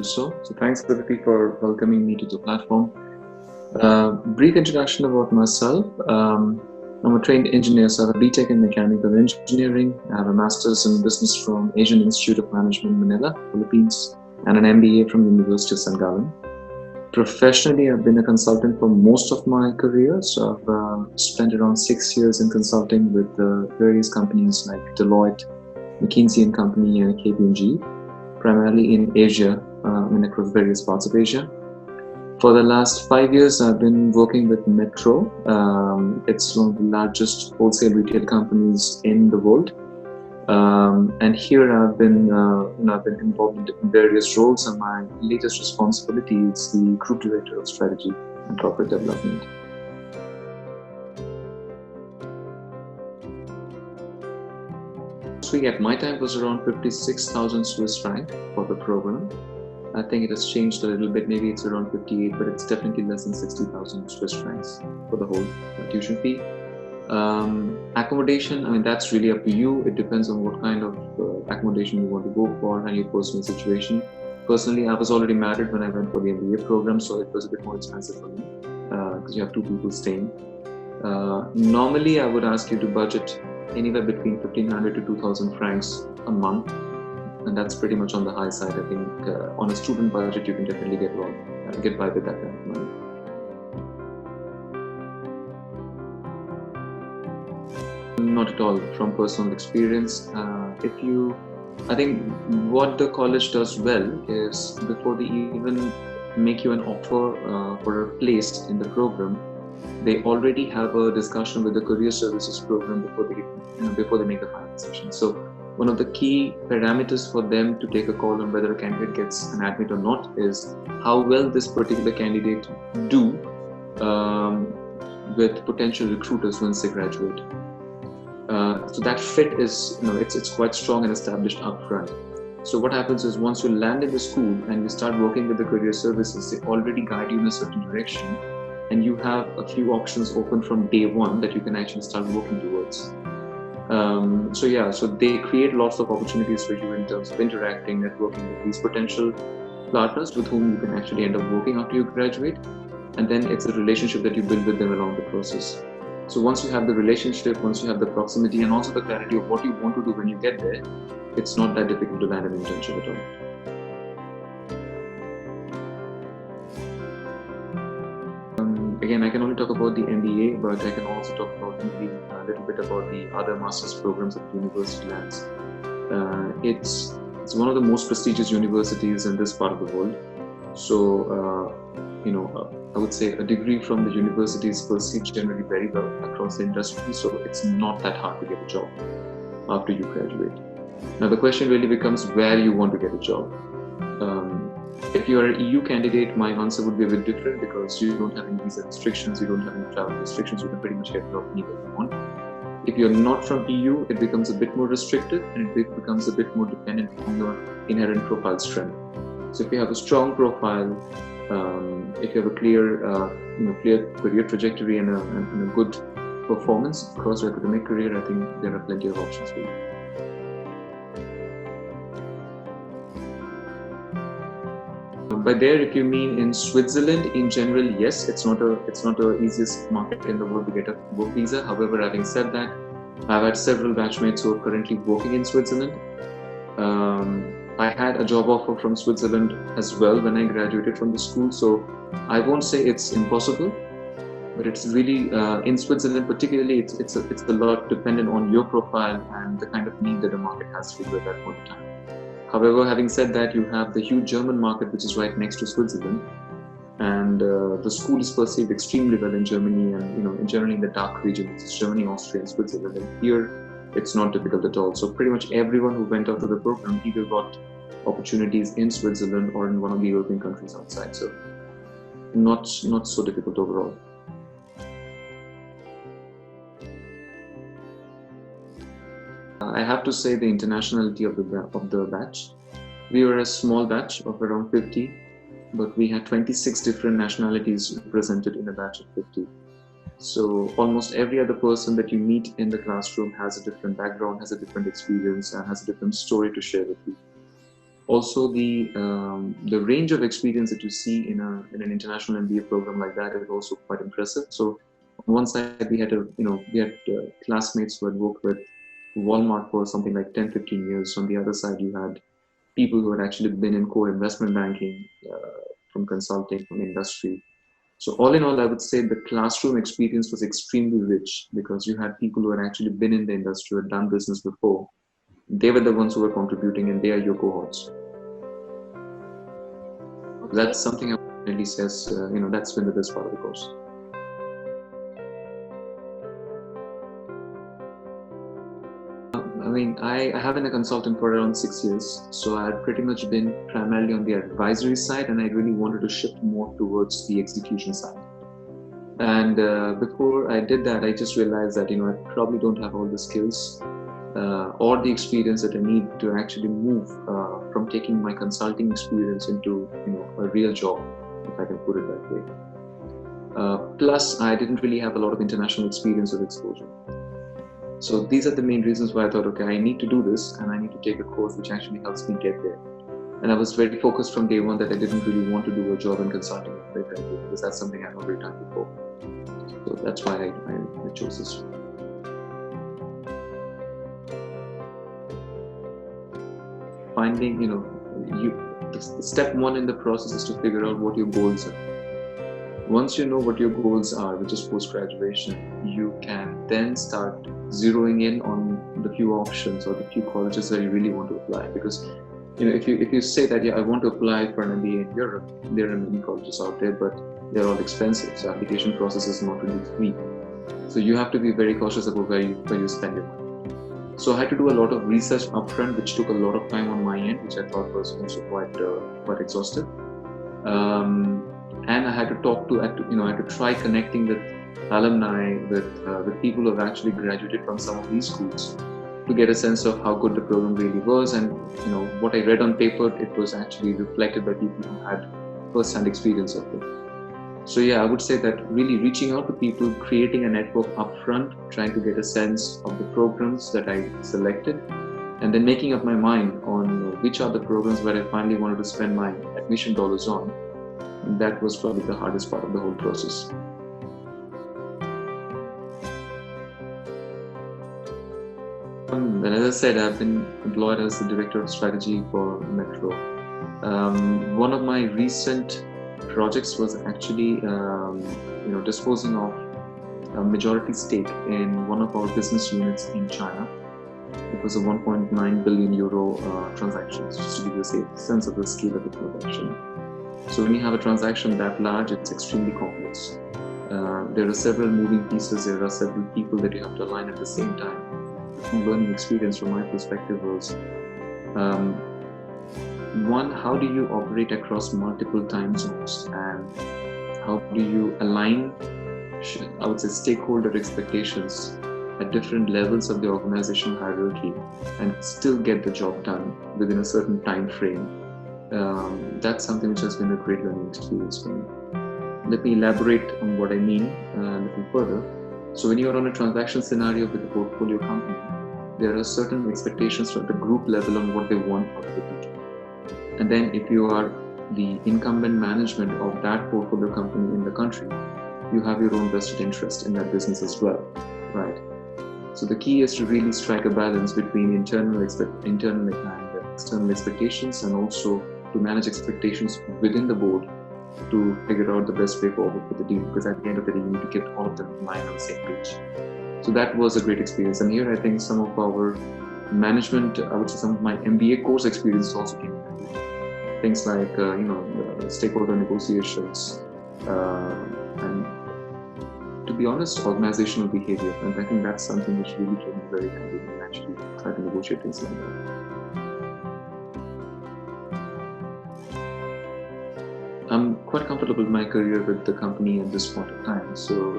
so. So thanks, Pragati, for welcoming me to the platform. Brief introduction about myself. I'm a trained engineer, so I have a BTech in Mechanical Engineering. I have a Master's in Business from Asian Institute of Management, Manila, Philippines, and an MBA from the University of Gallen. Professionally, I've been a consultant for most of my career. So I've spent around 6 years in consulting with various companies like Deloitte, McKinsey and Company, and KPMG, primarily in Asia, across various parts of Asia. For the last 5 years, I've been working with Metro. It's one of the largest wholesale retail companies in the world. And here I've been involved in various roles, and my latest responsibility is the Group Director of Strategy and Corporate Development. So at my time was around 56,000 Swiss franc for the program. I think it has changed a little bit. Maybe it's around 58, but it's definitely less than 60,000 Swiss francs for the whole tuition fee. Accommodation, that's really up to you. It depends on what kind of accommodation you want to go for and your personal situation. Personally, I was already married when I went for the MBA program, so it was a bit more expensive for me because you have two people staying. Normally, I would ask you to budget anywhere between 1,500 to 2,000 francs a month. And that's pretty much on the high side. I think on a student budget, you can definitely get by with that kind of money. Not at all. From personal experience, I think what the college does well is before they even make you an offer for a place in the program, they already have a discussion with the career services program before they make the final decision. So one of the key parameters for them to take a call on whether a candidate gets an admit or not is how well this particular candidate do with potential recruiters once they graduate. So that fit is, it's quite strong and established upfront. So what happens is once you land in the school and you start working with the career services, they already guide you in a certain direction, and you have a few options open from day one that you can actually start working towards. So they create lots of opportunities for you in terms of interacting, networking with these potential partners with whom you can actually end up working after you graduate. And then it's a relationship that you build with them along the process. So once you have the relationship, once you have the proximity and also the clarity of what you want to do when you get there, it's not that difficult to land an internship at all. Again, I can only talk about the MBA, but I can also talk about maybe a little bit about the other master's programs at the university lands. It's one of the most prestigious universities in this part of the world. So, I would say a degree from the university is perceived generally very well across the industry. So it's not that hard to get a job after you graduate. Now, the question really becomes where you want to get a job. If you are an EU candidate, my answer would be a bit different because you don't have any visa restrictions, you don't have any travel restrictions, you can pretty much get a job anywhere you want. If you're not from EU, it becomes a bit more restricted and it becomes a bit more dependent on your inherent profile strength. So if you have a strong profile, if you have a clear career trajectory and a good performance across your academic career, I think there are plenty of options for you. By there, if you mean in Switzerland in general, yes, it's not the easiest market in the world to get a work visa. However, having said that, I've had several batchmates who are currently working in Switzerland. I had a job offer from Switzerland as well when I graduated from the school, so I won't say it's impossible, but it's really in Switzerland particularly, it's a lot dependent on your profile and the kind of need that the market has for you at that point in time. However, having said that, you have the huge German market, which is right next to Switzerland, and the school is perceived extremely well in Germany and generally in the DACH region, which is Germany, Austria, and Switzerland. And here, it's not difficult at all. So pretty much everyone who went out to the program either got opportunities in Switzerland or in one of the European countries outside. So not so difficult overall. I have to say the internationality of the batch. We were a small batch of around 50, but we had 26 different nationalities represented in a batch of 50. So almost every other person that you meet in the classroom has a different background, has a different experience, and has a different story to share with you. Also, the range of experience that you see in an international MBA program like that is also quite impressive. So on one side we had classmates who had worked with Walmart for something like 10-15 years. On the other side, you had people who had actually been in core investment banking, from consulting, from industry. So all in all, I would say the classroom experience was extremely rich because you had people who had actually been in the industry, who had done business before. They were the ones who were contributing, and they are your cohorts. Okay. That's something I would really says, that's been the best part of the course. I have been a consultant for around 6 years, so I had pretty much been primarily on the advisory side, and I really wanted to shift more towards the execution side. And before I did that, I just realized that I probably don't have all the skills or the experience that I need to actually move from taking my consulting experience into a real job, if I can put it that way. Plus, I didn't really have a lot of international experience or exposure. So these are the main reasons why I thought, okay, I need to do this, and I need to take a course which actually helps me get there. And I was very focused from day one that I didn't really want to do a job in consulting, because that's something I've already done before. So that's why I chose this. Finding, step one in the process is to figure out what your goals are. Once you know what your goals are, which is post-graduation, you can then start zeroing in on the few options or the few colleges that you really want to apply. Because if you say that, I want to apply for an MBA in Europe, there are many colleges out there, but they're all expensive. So application process is not really free. So you have to be very cautious about where you spend your money. So I had to do a lot of research upfront, which took a lot of time on my end, which I thought was also quite exhaustive. And I had to try connecting with alumni, with people who have actually graduated from some of these schools, to get a sense of how good the program really was. And what I read on paper, it was actually reflected by people who had first-hand experience of it. So I would say that really reaching out to people, creating a network upfront, trying to get a sense of the programs that I selected, and then making up my mind on which are the programs where I finally wanted to spend my admission dollars on. That was probably the hardest part of the whole process. And as I said, I've been employed as the Director of Strategy for Metro. One of my recent projects was actually disposing of a majority stake in one of our business units in China. It was a 1.9 billion euro transaction, just to give you a sense of the scale of the transaction. So when you have a transaction that large, it's extremely complex. There are several moving pieces, there are several people that you have to align at the same time. Learning experience from my perspective was, one, how do you operate across multiple time zones, and how do you align, I would say, stakeholder expectations at different levels of the organizational hierarchy and still get the job done within a certain time frame. That's something which has been a great learning experience for me. Let me elaborate on what I mean a little further. So when you're on a transaction scenario with a portfolio company, there are certain expectations from the group level on what they want out of the future. And then if you are the incumbent management of that portfolio company in the country, you have your own vested interest in that business as well, right? So the key is to really strike a balance between internal and external expectations, and also to manage expectations within the board to figure out the best way forward for the team, because at the end of the day, you need to get all of them in line on the same page. So that was a great experience. And here I think some of our management, I would say some of my MBA course experience also came in. Things like, stakeholder negotiations, and to be honest, organizational behavior. And I think that's something which really came in very handy when actually try to negotiate things like that. I'm quite comfortable with my career with the company at this point of time. So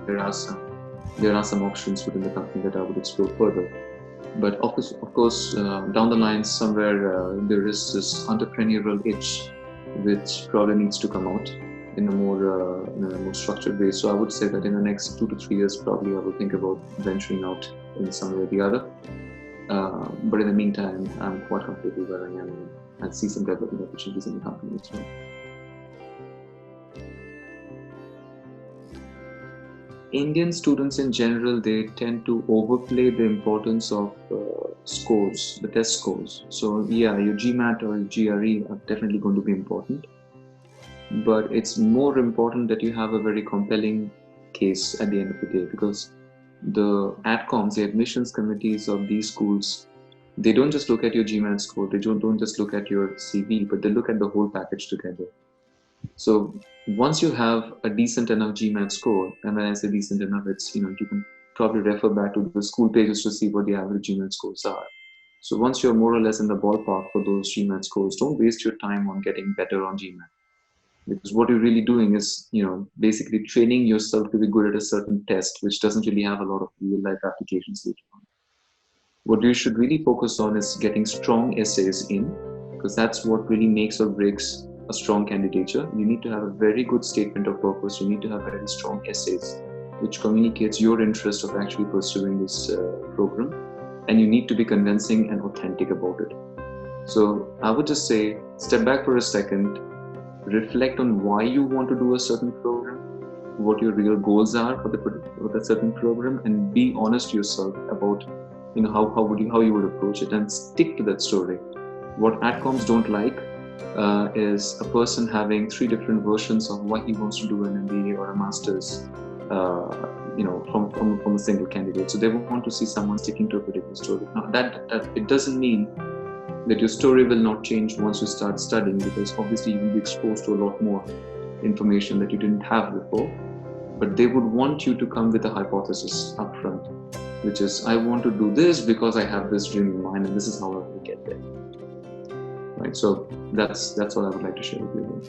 there are some options within the company that I would explore further. But of course, down the line somewhere there is this entrepreneurial itch which probably needs to come out in a more structured way. So I would say that in the next 2 to 3 years, probably I will think about venturing out in some way or the other. But in the meantime, I'm quite comfortable where I am and see some development opportunities in the company as well. Indian students in general, they tend to overplay the importance of scores, the test scores. So yeah, your GMAT or your GRE are definitely going to be important, but it's more important that you have a very compelling case at the end of the day, because the ADCOMs, the admissions committees of these schools, they don't just look at your GMAT score, they don't just look at your CV, but they look at the whole package together. So once you have a decent enough GMAT score, and when I say decent enough, it's, you can probably refer back to the school pages to see what the average GMAT scores are. So once you're more or less in the ballpark for those GMAT scores, don't waste your time on getting better on GMAT. Because what you're really doing is, basically training yourself to be good at a certain test, which doesn't really have a lot of real life applications later on. What you should really focus on is getting strong essays in, because that's what really makes or breaks a strong candidature. You need to have a very good statement of purpose. You need to have very strong essays, which communicates your interest of actually pursuing this program. And you need to be convincing and authentic about it. So I would just say, step back for a second, reflect on why you want to do a certain program, what your real goals are for the certain program, and be honest to yourself about how you would approach it, and stick to that story. What ADCOMs don't like is a person having 3 different versions of why he wants to do an MBA or a master's, from a single candidate. So they want to see someone sticking to a particular story. Now that it doesn't mean that your story will not change once you start studying, because obviously you will be exposed to a lot more information that you didn't have before. But they would want you to come with a hypothesis up front, which is, I want to do this because I have this dream in mind, and this is how I will get there. Right. So that's what I would like to share with you.